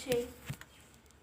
6।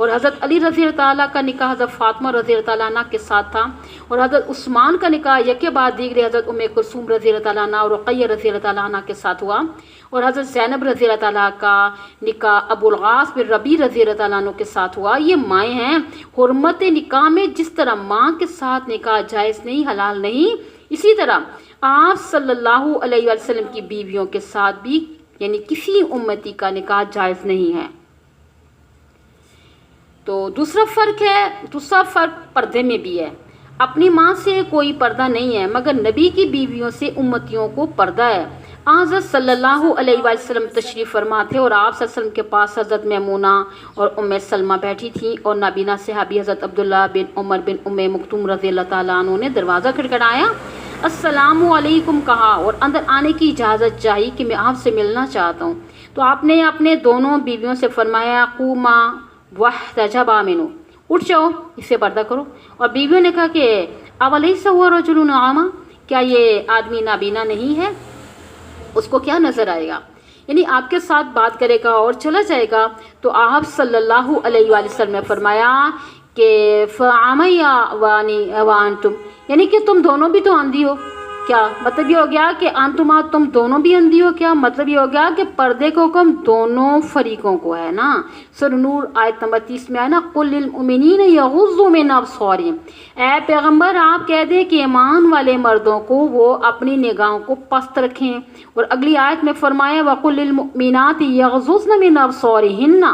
اور حضرت علی رضی اللہ تعالیٰ کا نکاح حضرت فاطمہ رضی اللہ تعالیٰ عنہ کے ساتھ تھا، اور حضرت عثمان کا نکاح یکے بعد دیگرے حضرت ام کلثوم رضی اللہ تعالیٰ عنہ اور رقیہ رضی اللہ تعالیٰ عنہ کے ساتھ ہوا، اور حضرت زینب رضی اللہ تعالیٰ کا نکاح ابو العاص بن ربیع رضی اللہ تعالیٰ عنہ کے ساتھ ہوا۔ یہ مائیں ہیں۔ حرمت نکاح میں جس طرح ماں کے ساتھ نکاح جائز نہیں، حلال نہیں، اسی طرح آپ صلی اللہ علیہ وسلم کی بیویوں کے ساتھ بھی یعنی کسی امتی کا نکاح جائز نہیں ہے۔ تو دوسرا فرق پردے میں بھی ہے۔ اپنی ماں سے کوئی پردہ نہیں ہے، مگر نبی کی بیویوں سے امتیوں کو پردہ ہے۔ حضرت صلی اللہ علیہ وسلم تشریف فرما تھے، اور آپ صلی اللہ علیہ وسلم کے پاس حضرت میمونہ اور ام سلمہ بیٹھی تھیں، اور نابینا صحابی حضرت عبداللہ بن عمر بن ام مکتوم رضی اللہ تعالیٰ عنہ نے دروازہ کھٹکھٹایا، السلام علیکم کہا اور اندر آنے کی اجازت چاہی کہ میں آپ سے ملنا چاہتا ہوں۔ تو آپ نے اپنے دونوں بیویوں سے فرمایا قوما واحتجبا منہ، اٹھ جاؤ، اس سے پردہ کرو۔ اور بیویوں نے کہا کہ اولیس هو رجل اعمی، کیا یہ آدمی نابینا نہیں ہے؟ اس کو کیا نظر آئے گا؟ یعنی آپ کے ساتھ بات کرے گا اور چلا جائے گا۔ تو آپ صلی اللہ علیہ وآلہ وسلم نے فرمایا کہ فعمی وانتم، یعنی کہ تم دونوں بھی تو اندھی ہو۔ کیا مطلب یہ ہو گیا کہ انتما، تم دونوں بھی اندھی ہو؟ کیا مطلب یہ ہو گیا کہ پردے کا حکم دونوں فریقوں کو ہے نا۔ سورہ نور آیت نمبر 30 میں ہے نا، قل للمؤمنین یغضوا من ابصارہم، اے پیغمبر آپ کہہ دیں کہ ایمان والے مردوں کو وہ اپنی نگاہوں کو پست رکھیں۔ اور اگلی آیت میں فرمایا وقل للمؤمنات یغضضن من ابصارہن،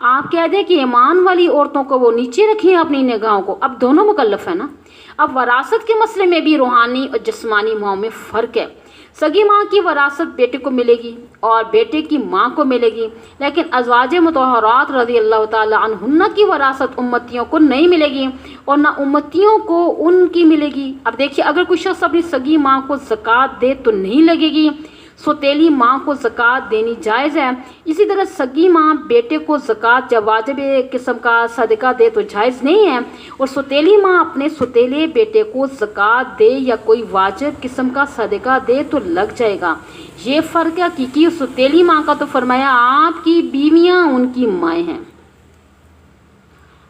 آپ کہہ دیں کہ ایمان والی عورتوں کو وہ نیچے رکھیں اپنی نگاہوں کو۔ اب دونوں مکلف ہے نا۔ اب وراثت کے مسئلے میں بھی روحانی اور جسمانی ماؤں میں فرق ہے۔ سگی ماں کی وراثت بیٹے کو ملے گی اور بیٹے کی ماں کو ملے گی، لیکن ازواج مطہرات رضی اللہ تعالی عنہن کی وراثت امتیوں کو نہیں ملے گی، اور نہ امتیوں کو ان کی ملے گی۔ اب دیکھیے، اگر کوئی شخص اپنی سگی ماں کو زکوٰۃ دے تو نہیں لگے گی، سوتیلی ماں کو زکوٰۃ دینی جائز ہے۔ اسی طرح سگی ماں بیٹے کو زکوٰۃ یا واجب قسم کا صدقہ دے تو جائز نہیں ہے، اور سوتیلی ماں اپنے سوتیلے بیٹے کو زکوٰۃ دے یا کوئی واجب قسم کا صدقہ دے تو لگ جائے گا۔ یہ فرق ہے حقیقی اور سوتیلی ماں کا۔ تو فرمایا آپ کی بیویاں ان کی مائیں ہیں۔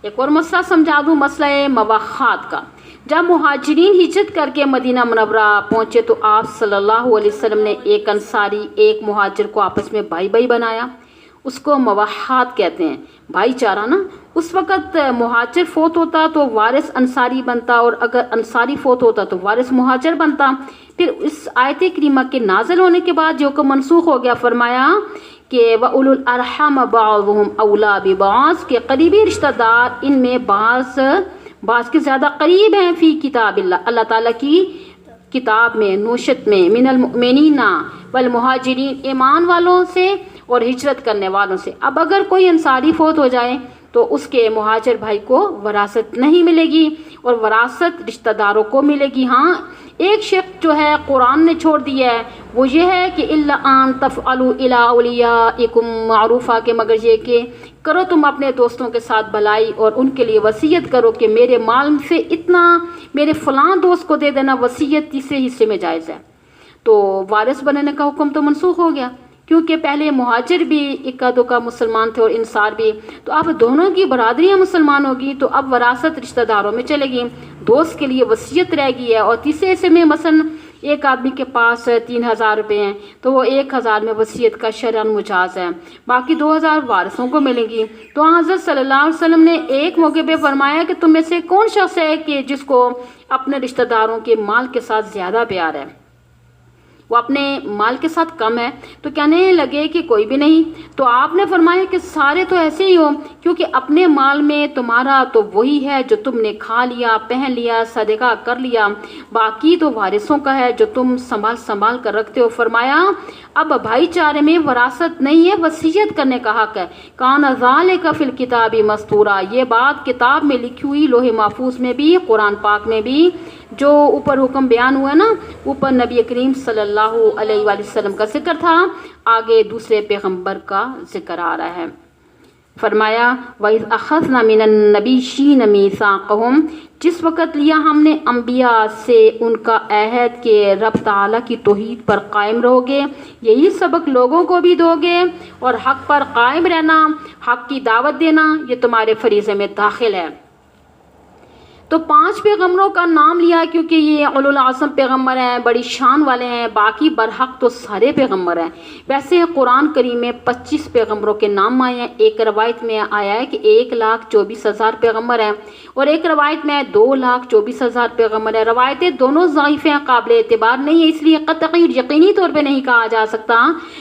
ایک اور مسئلہ سمجھا دوں، مسئلہ مواخات کا۔ جب مہاجرین ہجرت کر کے مدینہ منورہ پہنچے تو آپ صلی اللہ علیہ وسلم نے ایک انصاری ایک مہاجر کو آپس میں بھائی بھائی بنایا۔ اس کو مواخات کہتے ہیں، بھائی چارہ نا۔ اس وقت مہاجر فوت ہوتا تو وارث انصاری بنتا، اور اگر انصاری فوت ہوتا تو وارث مہاجر بنتا۔ پھر اس آیت کریمہ کے نازل ہونے کے بعد جو کہ منسوخ ہو گیا، فرمایا کہ وَأُولُو الْأَرْحَامِ بَعْضُهُمْ أَوْلَىٰ بِبَعْضٍ، کہ قریبی رشتہ دار ان میں بعض کے زیادہ قریب ہیں، فی کتاب اللہ، اللہ تعالیٰ کی کتاب میں، نوشت میں، من المؤمنین والمہاجرین، ایمان والوں سے اور ہجرت کرنے والوں سے۔ اب اگر کوئی انصاری فوت ہو جائے تو اس کے مہاجر بھائی کو وراثت نہیں ملے گی، اور وراثت رشتہ داروں کو ملے گی۔ ہاں ایک شرط جو ہے قرآن نے چھوڑ دیا ہے، وہ یہ ہے کہ الا ان تفعلوا الی اولیاءکم معروفا، کہ مگر یہ کہ کرو تم اپنے دوستوں کے ساتھ بھلائی اور ان کے لیے وصیت کرو کہ میرے مال سے اتنا میرے فلاں دوست کو دے دینا، وصیت تیسرے حصے میں جائز ہے۔ تو وارث بننے کا حکم تو منسوخ ہو گیا، کیونکہ پہلے مہاجر بھی اکا دکا مسلمان تھے اور انصار بھی، تو اب دونوں کی برادریاں مسلمان ہوگی، تو اب وراثت رشتہ داروں میں چلے گی، دوست کے لیے وصیت رہ گئی ہے۔ اور تیسرے حصے میں مثلا ایک آدمی کے پاس 3000 روپے ہیں تو وہ 1000 میں وصیت کا شرعاً مجاز ہے، باقی 2000 وارثوں کو ملے گی۔ تو حضرت صلی اللہ علیہ وسلم نے ایک موقع پہ فرمایا کہ تم میں سے کون شخص ہے کہ جس کو اپنے رشتہ داروں کے مال کے ساتھ زیادہ پیار ہے، وہ اپنے مال کے ساتھ کم ہے؟ تو کہنے لگے کہ کوئی بھی نہیں۔ تو آپ نے فرمایا کہ سارے تو ایسے ہی ہو، کیونکہ اپنے مال میں تمہارا تو وہی ہے جو تم نے کھا لیا، پہن لیا، صدقہ کر لیا، باقی تو وارثوں کا ہے جو تم سنبھال کر رکھتے ہو۔ فرمایا اب بھائی چارے میں وراثت نہیں ہے، وصیت کرنے کا حق ہے۔ کان ذالک فی الکتاب مستورا، یہ بات کتاب میں لکھی ہوئی، لوح محفوظ میں بھی، قرآن پاک میں بھی، جو اوپر حکم بیان ہوا نا، اوپر نبی کریم صلی اللہ علیہ وآلہ وسلم کا ذکر تھا، آگے دوسرے پیغمبر کا ذکر آ رہا ہے۔ فرمایا وَإِذْ أَخَذْنَا مِنَ النَّبِيِّينَ مِيثَاقَهُمْ، جس وقت لیا ہم نے انبیاء سے ان کا عہد کہ رب تعالیٰ کی توحید پر قائم رہو گے، یہی سبق لوگوں کو بھی دو گے، اور حق پر قائم رہنا، حق کی دعوت دینا یہ تمہارے فریضے میں داخل ہے۔ تو 5 پیغمبروں کا نام لیا کیونکہ یہ اولو العزم پیغمبر ہیں، بڑی شان والے ہیں، باقی برحق تو سارے پیغمبر ہیں۔ ویسے قرآن کریم میں 25 پیغمبروں کے نام آئے ہیں۔ ایک روایت میں آیا ہے کہ 1,24,000 پیغمبر ہیں، اور ایک روایت میں 2,24,000 پیغمبر ہیں۔ روایتیں دونوں ضعیف ہیں، قابل اعتبار نہیں ہے، اس لیے قطعی یقینی طور پہ نہیں کہا جا سکتا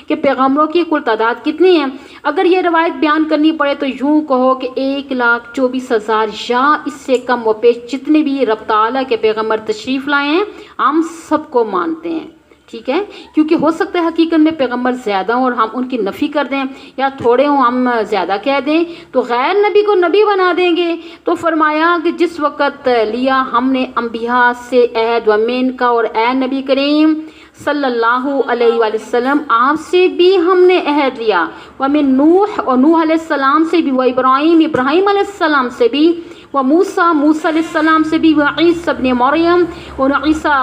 کہ پیغمبروں کی کل تعداد کتنی ہے۔ اگر یہ روایت بیان کرنی پڑے تو یوں کہو کہ 1,24,000 یا اس سے کم و پیش جتنے بھی رب تعالیٰ کے پیغمبر تشریف لائے ہیں ہم سب کو مانتے ہیں، ٹھیک ہے، کیونکہ ہو سکتا ہے حقیقت میں پیغمبر زیادہ ہوں اور ہم ان کی نفی کر دیں، یا تھوڑے ہوں ہم زیادہ کہہ دیں تو غیر نبی کو نبی بنا دیں گے۔ تو فرمایا کہ جس وقت لیا ہم نے انبیاء سے عہد ومن کا، اور اے نبی کریم صلی اللہ علیہ وآلہ وسلم آپ سے بھی ہم نے عہد لیا، ومن نوح، اور نوح علیہ السلام سے بھی، و ابراہیم، ابراہیم علیہ السلام سے بھی، و موسیٰ، موسیٰ علیہ السلام سے بھی، و عیسیٰ ابن مریم، اور عیسیٰ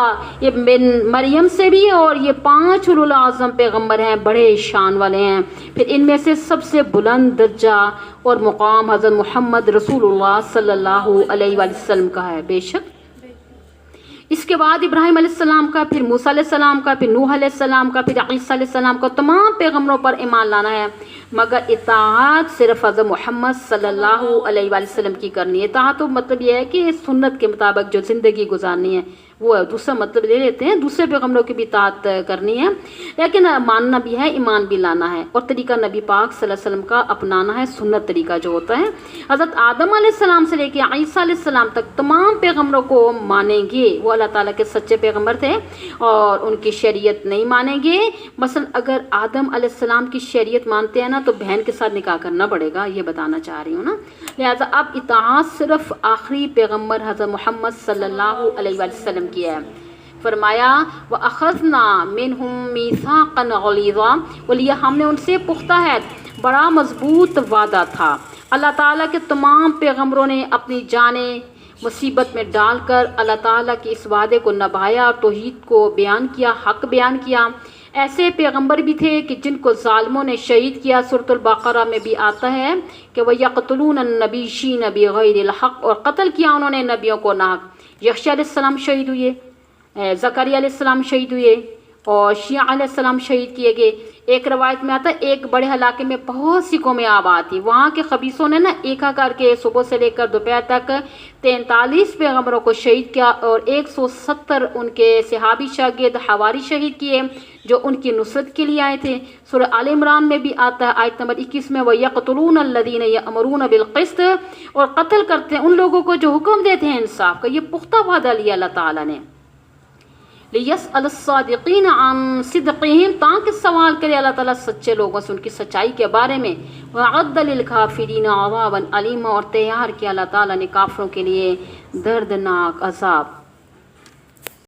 ابن مریم سے بھی، اور یہ 5 اولو العزم پیغمبر ہیں، بڑے شان والے ہیں۔ پھر ان میں سے سب سے بلند درجہ اور مقام حضرت محمد رسول اللہ صلی اللہ علیہ وآلہ وسلم کا ہے، بے شک۔ اس کے بعد ابراہیم علیہ السلام کا، پھر موسیٰ علیہ السلام کا، پھر نوح علیہ السلام کا، پھر عیسیٰ علیہ السلام کا، تمام پیغمبروں پر ایمان لانا ہے، مگر اطاعت صرف حضرت محمد صلی اللہ علیہ وآلہ وسلم کی کرنی ہے۔ اطاعت تو مطلب یہ ہے کہ سنت کے مطابق جو زندگی گزارنی ہے، وہ دوسرا مطلب لے لیتے ہیں، دوسرے پیغمبروں کی بھی اطاعت کرنی ہے، لیکن ماننا بھی ہے، ایمان بھی لانا ہے، اور طریقہ نبی پاک صلی اللہ علیہ وسلم کا اپنانا ہے، سنت طریقہ جو ہوتا ہے۔ حضرت آدم علیہ السلام سے لے کے عیسیٰ علیہ السلام تک تمام پیغمبروں کو مانیں گے، وہ اللہ تعالیٰ کے سچے پیغمبر تھے، اور ان کی شریعت نہیں مانیں گے۔ مثلا اگر آدم علیہ السلام کی شریعت مانتے ہیں نا تو بہن کے ساتھ نکاح کرنا پڑے گا، یہ بتانا چاہ رہی ہوں نا۔ لہٰذا اب اطاعت صرف آخری پیغمبر حضرت محمد صلی اللہ علیہ وآلہ وسلم کی ہے۔ فرمایا وَأَخَذْنَا مِنْهُمْ مِيثَاقًا غَلِيظًا، وَلِيَا ہم نے ان سے پختہ ہے، بڑا مضبوط وعدہ تھا۔ اللہ تعالیٰ کے تمام پیغمبروں نے اپنی جانیں مصیبت میں ڈال کر اللہ تعالیٰ کے اس وعدے کو نبھایا اور توحید کو بیان کیا، حق بیان کیا۔ ایسے پیغمبر بھی تھے کہ جن کو ظالموں نے شہید کیا، سورۃ البقرہ میں بھی آتا ہے کہ وَيَقْتُلُونَ النَّبِيِّينَ بِغَيْرِ الْحَقِّ، اور قتل کیا انہوں نے نبیوں کو ناحق۔ یحییٰ علیہ السلام شہید ہوئے، زکریا علیہ السلام شہید ہوئے، اور شیعہ علیہ السلام شہید کیے گئے۔ ایک روایت میں آتا ہے ایک بڑے علاقے میں بہت سی قومیں آباد تھیں، وہاں کے خبیثوں نے ایکا کر کے صبح سے لے کر دوپہر تک 43 پیغمبروں کو شہید کیا، اور 170 ان کے صحابی شاگرد حواری شہید کیے جو ان کی نصرت کے لیے آئے تھے۔ سورہ آل عمران میں بھی آتا ہے آیت نمبر 21 میں وَيَقْتُلُونَ الَّذِينَ يَأْمُرُونَ بِالْقِسْطِ، اور قتل کرتے ہیں ان لوگوں کو جو حکم دیتے ہیں انصاف کا۔ یہ پختہ وعدہ لیا اللہ تعالیٰ نے۔ لِيَسْأَلَ الصَّادِقِينَ عَنْ صِدْقِهِمْ، تاکہ سوال کرے اللہ تعالیٰ سچے لوگوں سے ان کی سچائی کے بارے میں۔ وَأَعَدَّ لِلْكَافِرِينَ عَذَابًا أَلِيمًا، اور تیار کیا اللہ تعالیٰ نے کافروں کے لیے دردناک عذاب۔